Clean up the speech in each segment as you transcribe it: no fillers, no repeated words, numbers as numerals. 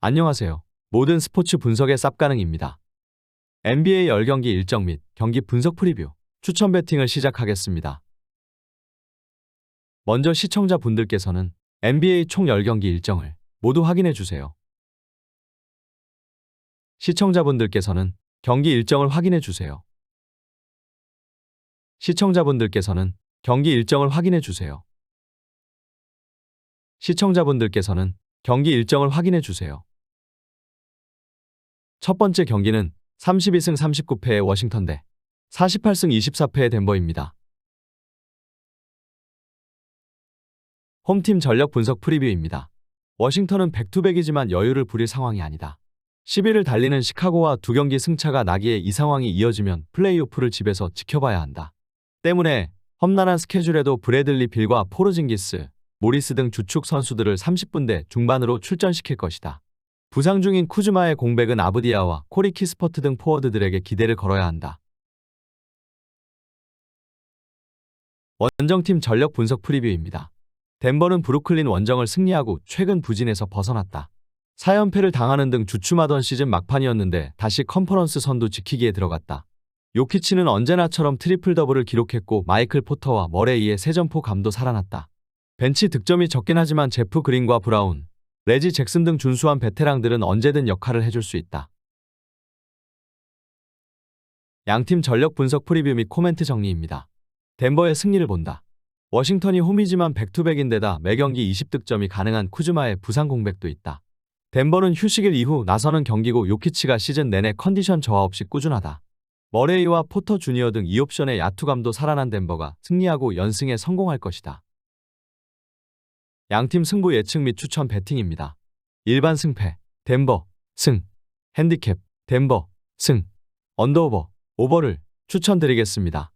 안녕하세요. 모든 스포츠 분석의 쌉가능입니다. NBA 10경기 일정 및 경기 분석 프리뷰, 추천 배팅을 시작하겠습니다. 먼저 시청자분들께서는 NBA 총 10경기 일정을 모두 확인해 주세요. 시청자분들께서는 경기 일정을 확인해 주세요. 시청자분들께서는 경기 일정을 확인해 주세요. 시청자분들께서는 경기 일정을 확인해 주세요. 첫 번째 경기는 32승 39패의 워싱턴 대 48승 24패의 덴버입니다. 홈팀 전력 분석 프리뷰입니다. 워싱턴은 백투백이지만 여유를 부릴 상황이 아니다. 10위를 달리는 시카고와 2경기 승차가 나기에 이 상황이 이어지면 플레이오프를 집에서 지켜봐야 한다. 때문에 험난한 스케줄에도 브래들리 빌과 포르징기스, 모리스 등 주축 선수들을 30분대 중반으로 출전시킬 것이다. 부상 중인 쿠즈마의 공백은 아브디아와 코리 키스퍼트 등 포워드들에게 기대를 걸어야 한다. 원정팀 전력 분석 프리뷰입니다. 덴버는 브루클린 원정을 승리하고 최근 부진에서 벗어났다. 4연패를 당하는 등 주춤하던 시즌 막판이었는데 다시 컨퍼런스 선두 지키기에 들어갔다. 요키치는 언제나처럼 트리플 더블을 기록했고 마이클 포터와 머레이의 세점포감도 살아났다. 벤치 득점이 적긴 하지만 제프 그린과 브라운, 레지 잭슨 등 준수한 베테랑들은 언제든 역할을 해줄 수 있다. 양팀 전력 분석 프리뷰 및 코멘트 정리입니다. 덴버의 승리를 본다. 워싱턴이 홈이지만 백투백인데다 매경기 20득점이 가능한 쿠즈마의 부상 공백도 있다. 덴버는 휴식일 이후 나서는 경기고 요키치가 시즌 내내 컨디션 저하 없이 꾸준하다. 머레이와 포터 주니어 등 2옵션의 야투감도 살아난 덴버가 승리하고 연승에 성공할 것이다. 양팀 승부 예측 및 추천 배팅입니다. 일반 승패, 덴버, 승, 핸디캡, 덴버, 승, 언더오버, 오버를 추천드리겠습니다.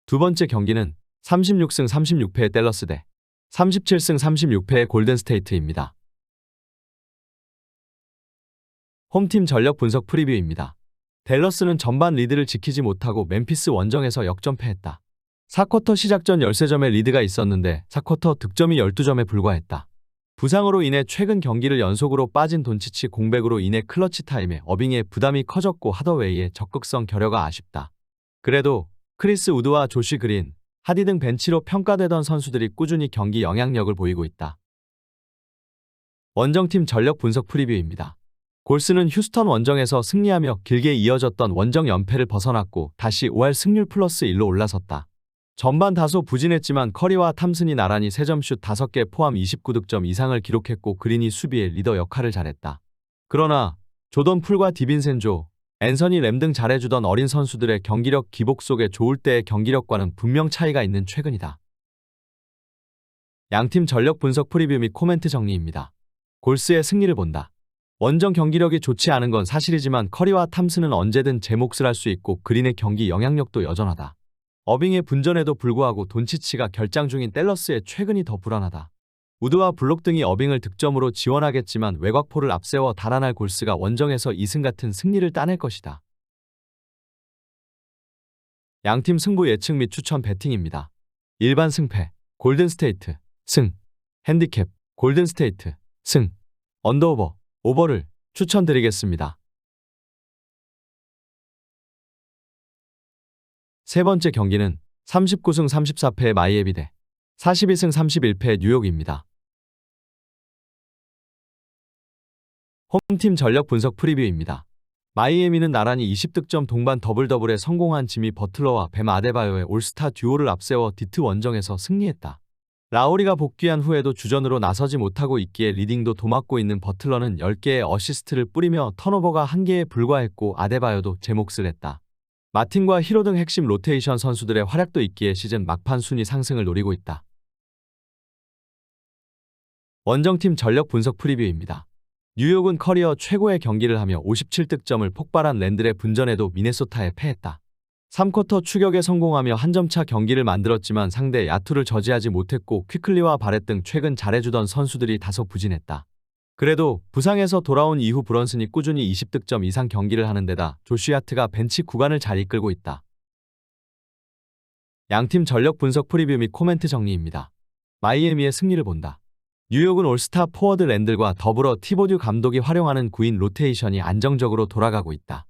두 번째 경기는 36승 36패의 댈러스 대 37승 36패의 골든스테이트입니다. 홈팀 전력 분석 프리뷰입니다. 댈러스는 전반 리드를 지키지 못하고 멤피스 원정에서 역전패했다. 4쿼터 시작 전 13점의 리드가 있었는데 4쿼터 득점이 12점에 불과했다. 부상으로 인해 최근 경기를 연속으로 빠진 돈치치 공백으로 인해 클러치 타임에 어빙의 부담이 커졌고 하더웨이의 적극성 결여가 아쉽다. 그래도 크리스 우드와 조시 그린, 하디 등 벤치로 평가되던 선수들이 꾸준히 경기 영향력을 보이고 있다. 원정팀 전력 분석 프리뷰입니다. 골스는 휴스턴 원정에서 승리하며 길게 이어졌던 원정 연패를 벗어났고 다시 5할 승률 플러스 1로 올라섰다. 전반 다소 부진했지만 커리와 탐슨이 나란히 3점슛 5개 포함 29득점 이상을 기록했고 그린이 수비의 리더 역할을 잘했다. 그러나 조던 풀과 디빈센조, 앤서니 램 등 잘해주던 어린 선수들의 경기력 기복 속에 좋을 때의 경기력과는 분명 차이가 있는 최근이다. 양팀 전력 분석 프리뷰 및 코멘트 정리입니다. 골스의 승리를 본다. 원정 경기력이 좋지 않은 건 사실이지만 커리와 탐슨은 언제든 제 몫을 할 수 있고 그린의 경기 영향력도 여전하다. 어빙의 분전에도 불구하고 돈치치가 결장 중인 댈러스의 최근이 더 불안하다. 우드와 블록 등이 어빙을 득점으로 지원하겠지만 외곽포를 앞세워 달아날 골스가 원정에서 2승 같은 승리를 따낼 것이다. 양팀 승부 예측 및 추천 배팅입니다. 일반 승패, 골든스테이트, 승, 핸디캡, 골든스테이트, 승, 언더오버, 오버를 추천드리겠습니다. 세 번째 경기는 39승 34패의 마이애미 대 42승 31패의 뉴욕입니다. 홈팀 전력 분석 프리뷰입니다. 마이애미는 나란히 20득점 동반 더블더블에 성공한 지미 버틀러와 뱀 아데바요의 올스타 듀오를 앞세워 디트 원정에서 승리했다. 라우리가 복귀한 후에도 주전으로 나서지 못하고 있기에 리딩도 도맡고 있는 버틀러는 10개의 어시스트를 뿌리며 턴오버가 1개에 불과했고 아데바요도 제 몫을 했다. 마틴과 히로 등 핵심 로테이션 선수들의 활약도 있기에 시즌 막판 순위 상승을 노리고 있다. 원정팀 전력 분석 프리뷰입니다. 뉴욕은 커리어 최고의 경기를 하며 57득점을 폭발한 랜들의 분전에도 미네소타에 패했다. 3쿼터 추격에 성공하며 한 점차 경기를 만들었지만 상대 야투를 저지하지 못했고 퀴클리와 바렛 등 최근 잘해주던 선수들이 다소 부진했다. 그래도 부상에서 돌아온 이후 브런슨이 꾸준히 20득점 이상 경기를 하는 데다 조시 하트가 벤치 구간을 잘 이끌고 있다. 양팀 전력 분석 프리뷰 및 코멘트 정리입니다. 마이애미의 승리를 본다. 뉴욕은 올스타 포워드 랜들과 더불어 티보듀 감독이 활용하는 구인 로테이션이 안정적으로 돌아가고 있다.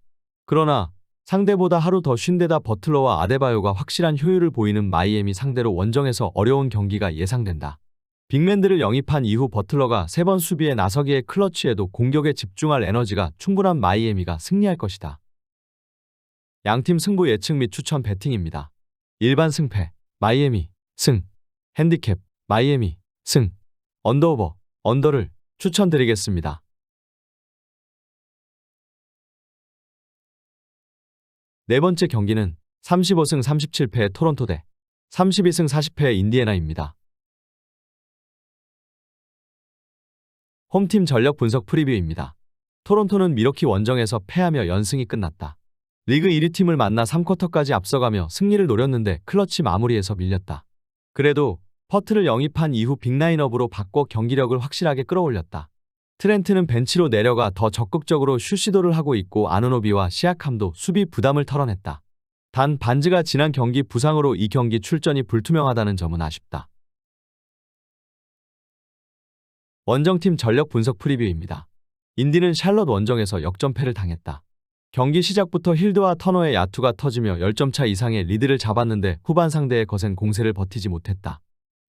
그러나 상대보다 하루 더 쉰 데다 버틀러와 아데바요가 확실한 효율을 보이는 마이애미 상대로 원정에서 어려운 경기가 예상된다. 빅맨들을 영입한 이후 버틀러가 3번 수비에 나서기에 클러치에도 공격에 집중할 에너지가 충분한 마이애미가 승리할 것이다. 양팀 승부 예측 및 추천 배팅입니다. 일반 승패 마이애미 승, 핸디캡 마이애미 승, 언더오버 언더를 추천드리겠습니다. 네 번째 경기는 35승 37패의 토론토 대 32승 40패의 인디애나입니다. 홈팀 전력 분석 프리뷰입니다. 토론토는 미러키 원정에서 패하며 연승이 끝났다. 리그 1위 팀을 만나 3쿼터까지 앞서가며 승리를 노렸는데 클러치 마무리에서 밀렸다. 그래도 퍼트를 영입한 이후 빅라인업으로 바꿔 경기력을 확실하게 끌어올렸다. 트렌트는 벤치로 내려가 더 적극적으로 슛 시도를 하고 있고 아누노비와 시아캄도 수비 부담을 털어냈다. 단 반즈가 지난 경기 부상으로 이 경기 출전이 불투명하다는 점은 아쉽다. 원정팀 전력 분석 프리뷰입니다. 인디는 샬럿 원정에서 역전패를 당했다. 경기 시작부터 힐드와 터너의 야투가 터지며 10점 차 이상의 리드를 잡았는데 후반 상대의 거센 공세를 버티지 못했다.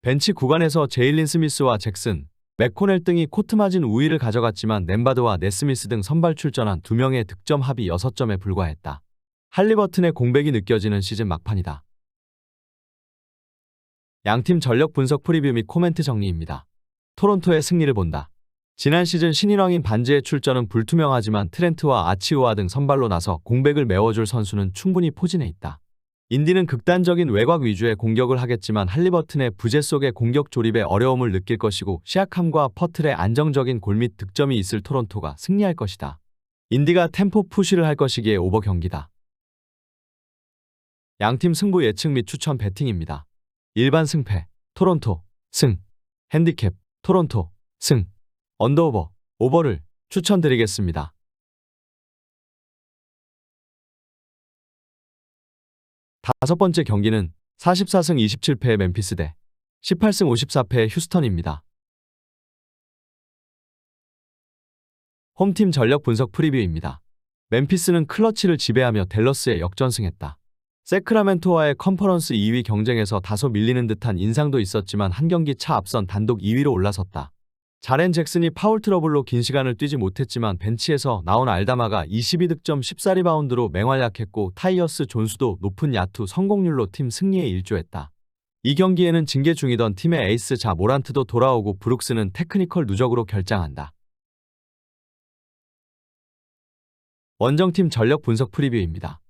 벤치 구간에서 제일린 스미스와 잭슨, 맥코넬 등이 코트마진 우위를 가져갔지만 램바드와 네스미스 등 선발 출전한 2명의 득점 합이 6점에 불과했다. 할리버튼의 공백이 느껴지는 시즌 막판이다. 양팀 전력 분석 프리뷰 및 코멘트 정리입니다. 토론토의 승리를 본다. 지난 시즌 신인왕인 반즈의 출전은 불투명하지만 트렌트와 아치우아 등 선발로 나서 공백을 메워줄 선수는 충분히 포진해 있다. 인디는 극단적인 외곽 위주의 공격을 하겠지만 할리버튼의 부재 속의 공격 조립에 어려움을 느낄 것이고 시아캄과 퍼틀의 안정적인 골 및 득점이 있을 토론토가 승리할 것이다. 인디가 템포 푸시를 할 것이기에 오버 경기다. 양팀 승부 예측 및 추천 배팅입니다. 일반 승패 토론토 승, 핸디캡 토론토 승, 언더오버 오버를 추천드리겠습니다. 다섯 번째 경기는 44승 27패의 멤피스 대 18승 54패의 휴스턴입니다. 홈팀 전력 분석 프리뷰입니다. 멤피스는 클러치를 지배하며 댈러스에 역전승했다. 세크라멘토와의 컨퍼런스 2위 경쟁에서 다소 밀리는 듯한 인상도 있었지만 한 경기 차 앞선 단독 2위로 올라섰다. 자렌 잭슨이 파울 트러블로 긴 시간을 뛰지 못했지만 벤치에서 나온 알다마가 22득점 14리바운드로 맹활약했고 타이어스 존스도 높은 야투 성공률로 팀 승리에 일조했다. 이 경기에는 징계 중이던 팀의 에이스 자 모란트도 돌아오고 브룩스는 테크니컬 누적으로 결장한다. 원정팀 전력 분석 프리뷰입니다.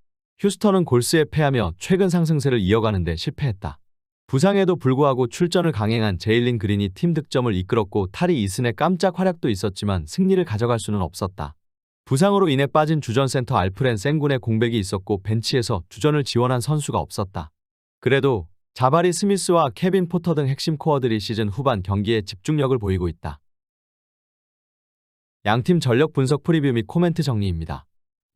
휴스턴은 골스에 패하며 최근 상승세를 이어가는 데 실패했다. 부상에도 불구하고 출전을 강행한 제일린 그린이 팀 득점을 이끌었고 타리 이슨의 깜짝 활약도 있었지만 승리를 가져갈 수는 없었다. 부상으로 인해 빠진 주전 센터 알프렌 생군의 공백이 있었고 벤치에서 주전을 지원한 선수가 없었다. 그래도 자바리 스미스와 케빈 포터 등 핵심 코어들이 시즌 후반 경기에 집중력을 보이고 있다. 양팀 전력 분석 프리뷰 및 코멘트 정리입니다.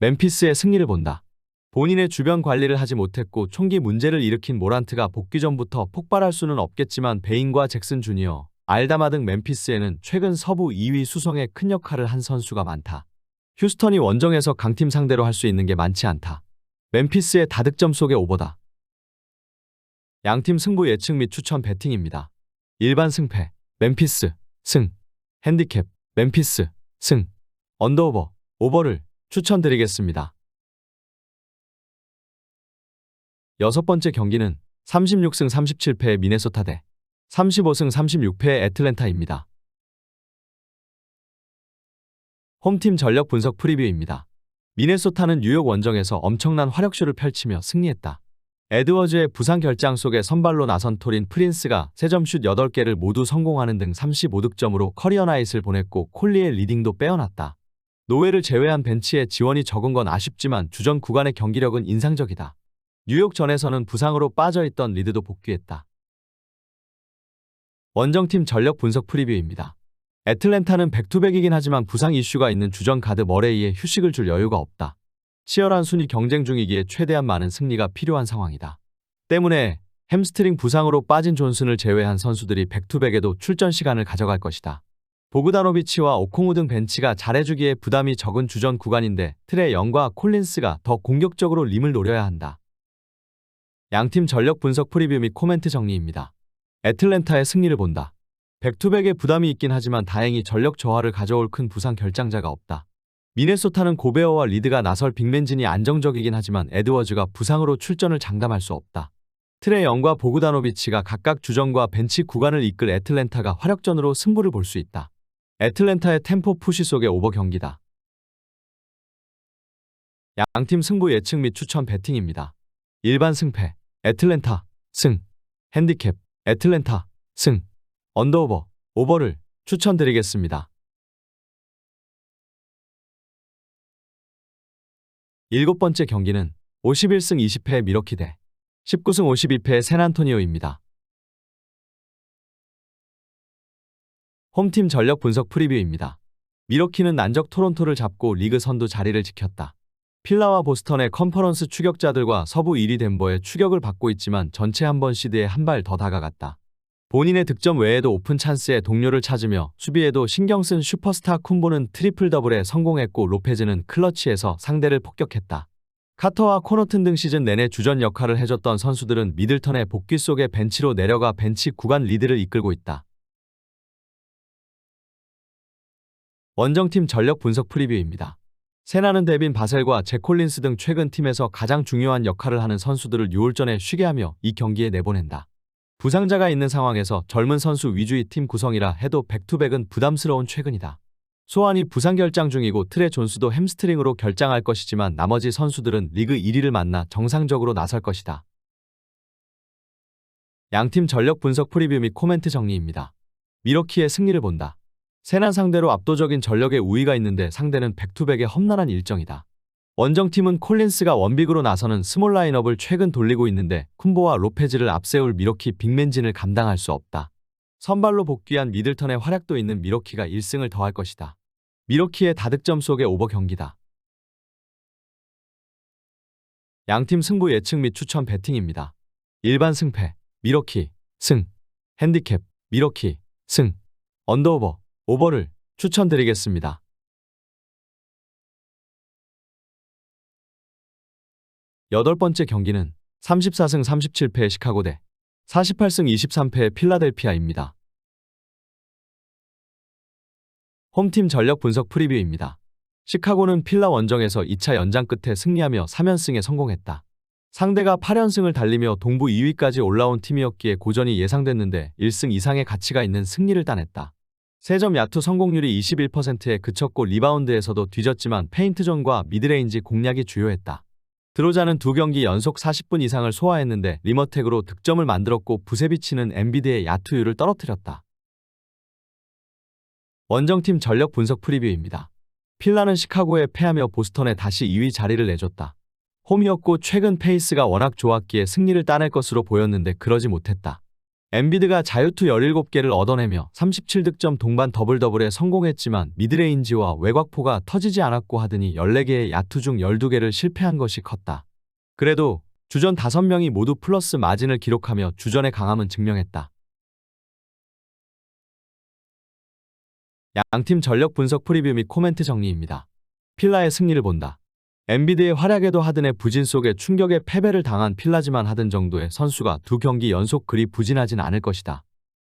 멤피스의 승리를 본다. 본인의 주변 관리를 하지 못했고 총기 문제를 일으킨 모란트가 복귀 전부터 폭발할 수는 없겠지만 베인과 잭슨 주니어, 알다마 등 멤피스에는 최근 서부 2위 수성에 큰 역할을 한 선수가 많다. 휴스턴이 원정에서 강팀 상대로 할 수 있는 게 많지 않다. 멤피스의 다득점 속의 오버다. 양팀 승부 예측 및 추천 배팅입니다. 일반 승패 멤피스 승, 핸디캡 멤피스 승, 언더오버 오버를 추천드리겠습니다. 여섯 번째 경기는 36승 37패의 미네소타 대 35승 36패의 애틀랜타입니다. 홈팀 전력 분석 프리뷰입니다. 미네소타는 뉴욕 원정에서 엄청난 활약쇼를 펼치며 승리했다. 에드워즈의 부상 결장 속에 선발로 나선 토린 프린스가 3점슛 8개를 모두 성공하는 등 35득점으로 커리어 나잇을 보냈고 콜리의 리딩도 빼어났다. 노웨를 제외한 벤치에 지원이 적은 건 아쉽지만 주전 구간의 경기력은 인상적이다. 뉴욕전에서는 부상으로 빠져있던 리드도 복귀했다. 원정팀 전력 분석 프리뷰입니다. 애틀랜타는 백투백이긴 하지만 부상 이슈가 있는 주전 가드 머레이에 휴식을 줄 여유가 없다. 치열한 순위 경쟁 중이기에 최대한 많은 승리가 필요한 상황이다. 때문에 햄스트링 부상으로 빠진 존슨을 제외한 선수들이 백투백에도 출전 시간을 가져갈 것이다. 보그다노비치와 오콩우 등 벤치가 잘해주기에 부담이 적은 주전 구간인데 트레 영과 콜린스가 더 공격적으로 림을 노려야 한다. 양팀 전력 분석 프리뷰 및 코멘트 정리입니다. 애틀랜타의 승리를 본다. 백투백에 부담이 있긴 하지만 다행히 전력 저하를 가져올 큰 부상 결장자가 없다. 미네소타는 고베어와 리드가 나설 빅맨진이 안정적이긴 하지만 에드워즈가 부상으로 출전을 장담할 수 없다. 트레 영과 보그다노비치가 각각 주전과 벤치 구간을 이끌 애틀랜타가 화력전으로 승부를 볼 수 있다. 애틀랜타의 템포 푸시 속의 오버 경기다. 양팀 승부 예측 및 추천 배팅입니다. 일반 승패 애틀랜타 승, 핸디캡 애틀랜타 승, 언더오버 오버를 추천드리겠습니다. 7번째 경기는 51승 20패의 미러키 대 19승 52패의 샌안토니오입니다. 홈팀 전력 분석 프리뷰입니다. 미러키는 난적 토론토를 잡고 리그 선두 자리를 지켰다. 필라와 보스턴의 컨퍼런스 추격자들과 서부 1위 덴버의 추격을 받고 있지만 전체 한 번 시드에 한 발 더 다가갔다. 본인의 득점 외에도 오픈 찬스에 동료를 찾으며 수비에도 신경 쓴 슈퍼스타 쿤보는 트리플 더블에 성공했고 로페즈는 클러치에서 상대를 폭격했다. 카터와 코너튼 등 시즌 내내 주전 역할을 해줬던 선수들은 미들턴의 복귀 속에 벤치로 내려가 벤치 구간 리드를 이끌고 있다. 원정팀 전력 분석 프리뷰입니다. 세나는 데빈 바셀과 잭 콜린스 등 최근 팀에서 가장 중요한 역할을 하는 선수들을 6월전에 쉬게 하며 이 경기에 내보낸다. 부상자가 있는 상황에서 젊은 선수 위주의 팀 구성이라 해도 백투백은 부담스러운 최근이다. 소환이 부상 결장 중이고 트레 존스도 햄스트링으로 결장할 것이지만 나머지 선수들은 리그 1위를 만나 정상적으로 나설 것이다. 양팀 전력 분석 프리뷰 및 코멘트 정리입니다. 미러키의 승리를 본다. 세난 상대로 압도적인 전력의 우위가 있는데 상대는 백투백의 험난한 일정이다. 원정팀은 콜린스가 원빅으로 나서는 스몰 라인업을 최근 돌리고 있는데 쿤보와 로페즈를 앞세울 미러키 빅맨진을 감당할 수 없다. 선발로 복귀한 미들턴의 활약도 있는 미러키가 1승을 더할 것이다. 미러키의 다득점 속의 오버 경기다. 양팀 승부 예측 및 추천 배팅입니다. 일반 승패 미러키 승, 핸디캡 미러키 승, 언더오버 오버를 추천드리겠습니다. 8번째 경기는 34승 37패의 시카고 대 48승 23패의 필라델피아입니다. 홈팀 전력 분석 프리뷰입니다. 시카고는 필라 원정에서 2차 연장 끝에 승리하며 3연승에 성공했다. 상대가 8연승을 달리며 동부 2위까지 올라온 팀이었기에 고전이 예상됐는데 1승 이상의 가치가 있는 승리를 따냈다. 3점 야투 성공률이 21%에 그쳤고 리바운드에서도 뒤졌지만 페인트존과 미드레인지 공략이 주요했다. 드로자는 2경기 연속 40분 이상을 소화했는데 리머텍으로 득점을 만들었고 부세비치는 엔비드의 야투율을 떨어뜨렸다. 원정팀 전력 분석 프리뷰입니다. 필라는 시카고에 패하며 보스턴에 다시 2위 자리를 내줬다. 홈이었고 최근 페이스가 워낙 좋았기에 승리를 따낼 것으로 보였는데 그러지 못했다. 엔비드가 자유투 17개를 얻어내며 37득점 동반 더블더블에 성공했지만 미드레인지와 외곽포가 터지지 않았고 하더니 14개의 야투 중 12개를 실패한 것이 컸다. 그래도 주전 5명이 모두 플러스 마진을 기록하며 주전의 강함은 증명했다. 양팀 전력 분석 프리뷰 및 코멘트 정리입니다. 필라의 승리를 본다. 엔비드의 활약에도 하든의 부진 속에 충격의 패배를 당한 필라지만 하든 정도의 선수가 2경기 연속 그리 부진하진 않을 것이다.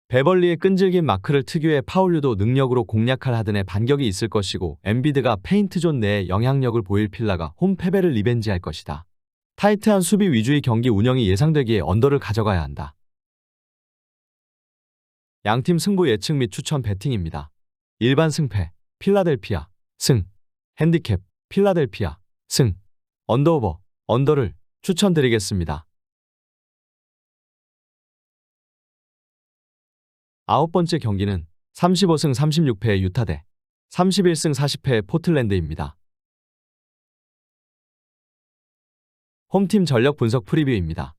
베벌리의 끈질긴 마크를 특유의 파울류도 능력으로 공략할 하든의 반격이 있을 것이고 엔비드가 페인트존 내에 영향력을 보일 필라가 홈 패배를 리벤지할 것이다. 타이트한 수비 위주의 경기 운영이 예상되기에 언더를 가져가야 한다. 양팀 승부 예측 및 추천 배팅입니다. 일반 승패 필라델피아 승, 핸디캡 필라델피아 승, 언더오버 언더를 추천드리겠습니다. 9번째 경기는 35승 36패의 유타 대 31승 40패의 포틀랜드입니다. 홈팀 전력 분석 프리뷰입니다.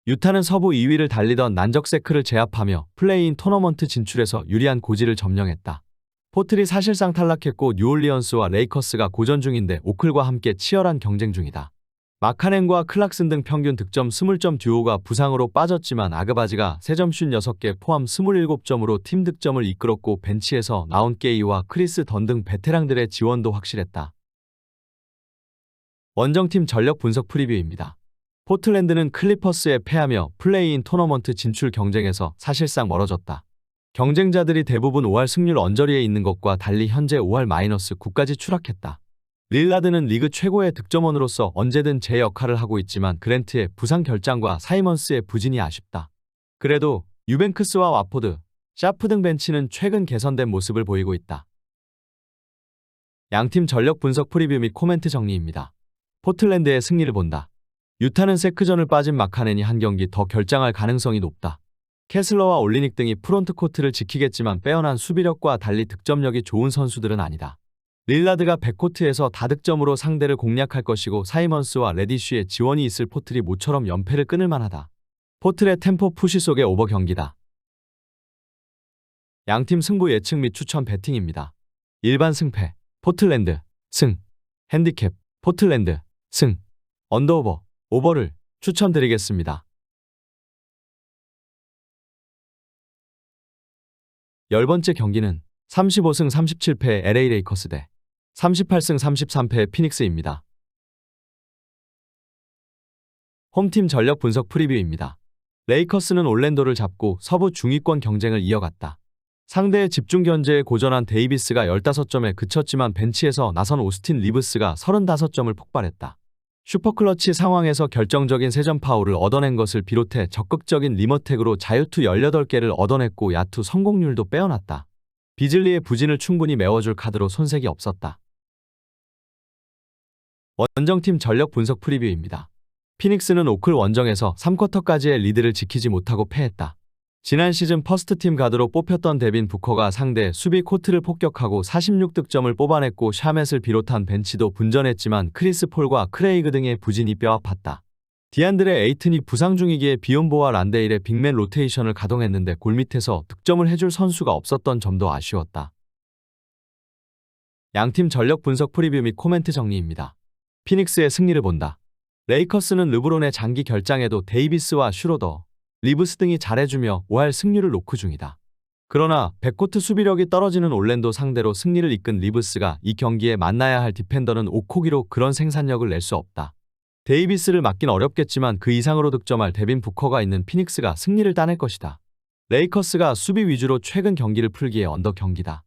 유타는 서부 2위를 달리던 난적 세크를 제압하며 플레이인 토너먼트 진출에서 유리한 고지를 점령했다. 포틀이 사실상 탈락했고 뉴올리언스와 레이커스가 고전 중인데 오클과 함께 치열한 경쟁 중이다. 마카넨과 클락슨 등 평균 득점 20점 듀오가 부상으로 빠졌지만 아그바지가 3점 슛 6개 포함 27점으로 팀 득점을 이끌었고 벤치에서 나온 게이와 크리스 던 등 베테랑들의 지원도 확실했다. 원정팀 전력 분석 프리뷰입니다. 포틀랜드는 클리퍼스에 패하며 플레이인 토너먼트 진출 경쟁에서 사실상 멀어졌다. 경쟁자들이 대부분 5할 승률 언저리에 있는 것과 달리 현재 5할 -9까지 추락했다. 릴라드는 리그 최고의 득점원으로서 언제든 제 역할을 하고 있지만 그랜트의 부상 결장과 사이먼스의 부진이 아쉽다. 그래도 유뱅크스와 와포드, 샤프 등 벤치는 최근 개선된 모습을 보이고 있다. 양팀 전력 분석 프리뷰 및 코멘트 정리입니다. 포틀랜드의 승리를 본다. 유타는 세크전을 빠진 마카넨이 한 경기 더 결장할 가능성이 높다. 캐슬러와 올리닉 등이 프론트 코트를 지키겠지만 빼어난 수비력과 달리 득점력이 좋은 선수들은 아니다. 릴라드가 백코트에서 다득점으로 상대를 공략할 것이고 사이먼스와 레디쉬의 지원이 있을 포틀이 모처럼 연패를 끊을 만하다. 포틀의 템포 푸시 속의 오버 경기다. 양팀 승부 예측 및 추천 배팅입니다. 일반 승패 포틀랜드 승, 핸디캡 포틀랜드 승, 언더오버 오버를 추천드리겠습니다. 10번째 경기는 35승 37패의 LA 레이커스 대 38승 33패의 피닉스입니다. 홈팀 전력 분석 프리뷰입니다. 레이커스는 올랜도를 잡고 서부 중위권 경쟁을 이어갔다. 상대의 집중 견제에 고전한 데이비스가 15점에 그쳤지만 벤치에서 나선 오스틴 리브스가 35점을 폭발했다. 슈퍼클러치 상황에서 결정적인 3점 파울을 얻어낸 것을 비롯해 적극적인 리머텍으로 자유투 18개를 얻어냈고 야투 성공률도 빼어났다. 비즐리의 부진을 충분히 메워줄 카드로 손색이 없었다. 원정팀 전력 분석 프리뷰입니다. 피닉스는 오클 원정에서 3쿼터까지의 리드를 지키지 못하고 패했다. 지난 시즌 퍼스트팀 가드로 뽑혔던 데빈 부커가 상대 수비 코트를 폭격하고 46득점을 뽑아냈고 샤멧을 비롯한 벤치도 분전했지만 크리스 폴과 크레이그 등의 부진이 뼈아팠다. 디안드레 에이튼이 부상 중이기에 비욘보와 란데일의 빅맨 로테이션을 가동했는데 골밑에서 득점을 해줄 선수가 없었던 점도 아쉬웠다. 양팀 전력 분석 프리뷰 및 코멘트 정리입니다. 피닉스의 승리를 본다. 레이커스는 르브론의 장기 결장에도 데이비스와 슈로더, 리브스 등이 잘해주며 5할 승률을 노크 중이다. 그러나 백코트 수비력이 떨어지는 올랜도 상대로 승리를 이끈 리브스가 이 경기에 만나야 할 디펜더는 오코기로 그런 생산력을 낼 수 없다. 데이비스를 막긴 어렵겠지만 그 이상으로 득점할 데빈 부커가 있는 피닉스가 승리를 따낼 것이다. 레이커스가 수비 위주로 최근 경기를 풀기에 언더 경기다.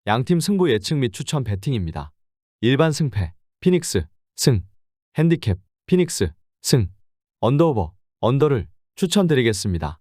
양팀 승부 예측 및 추천 배팅입니다. 일반 승패 피닉스 승, 핸디캡 피닉스 승, 언더오버 언더를 추천드리겠습니다.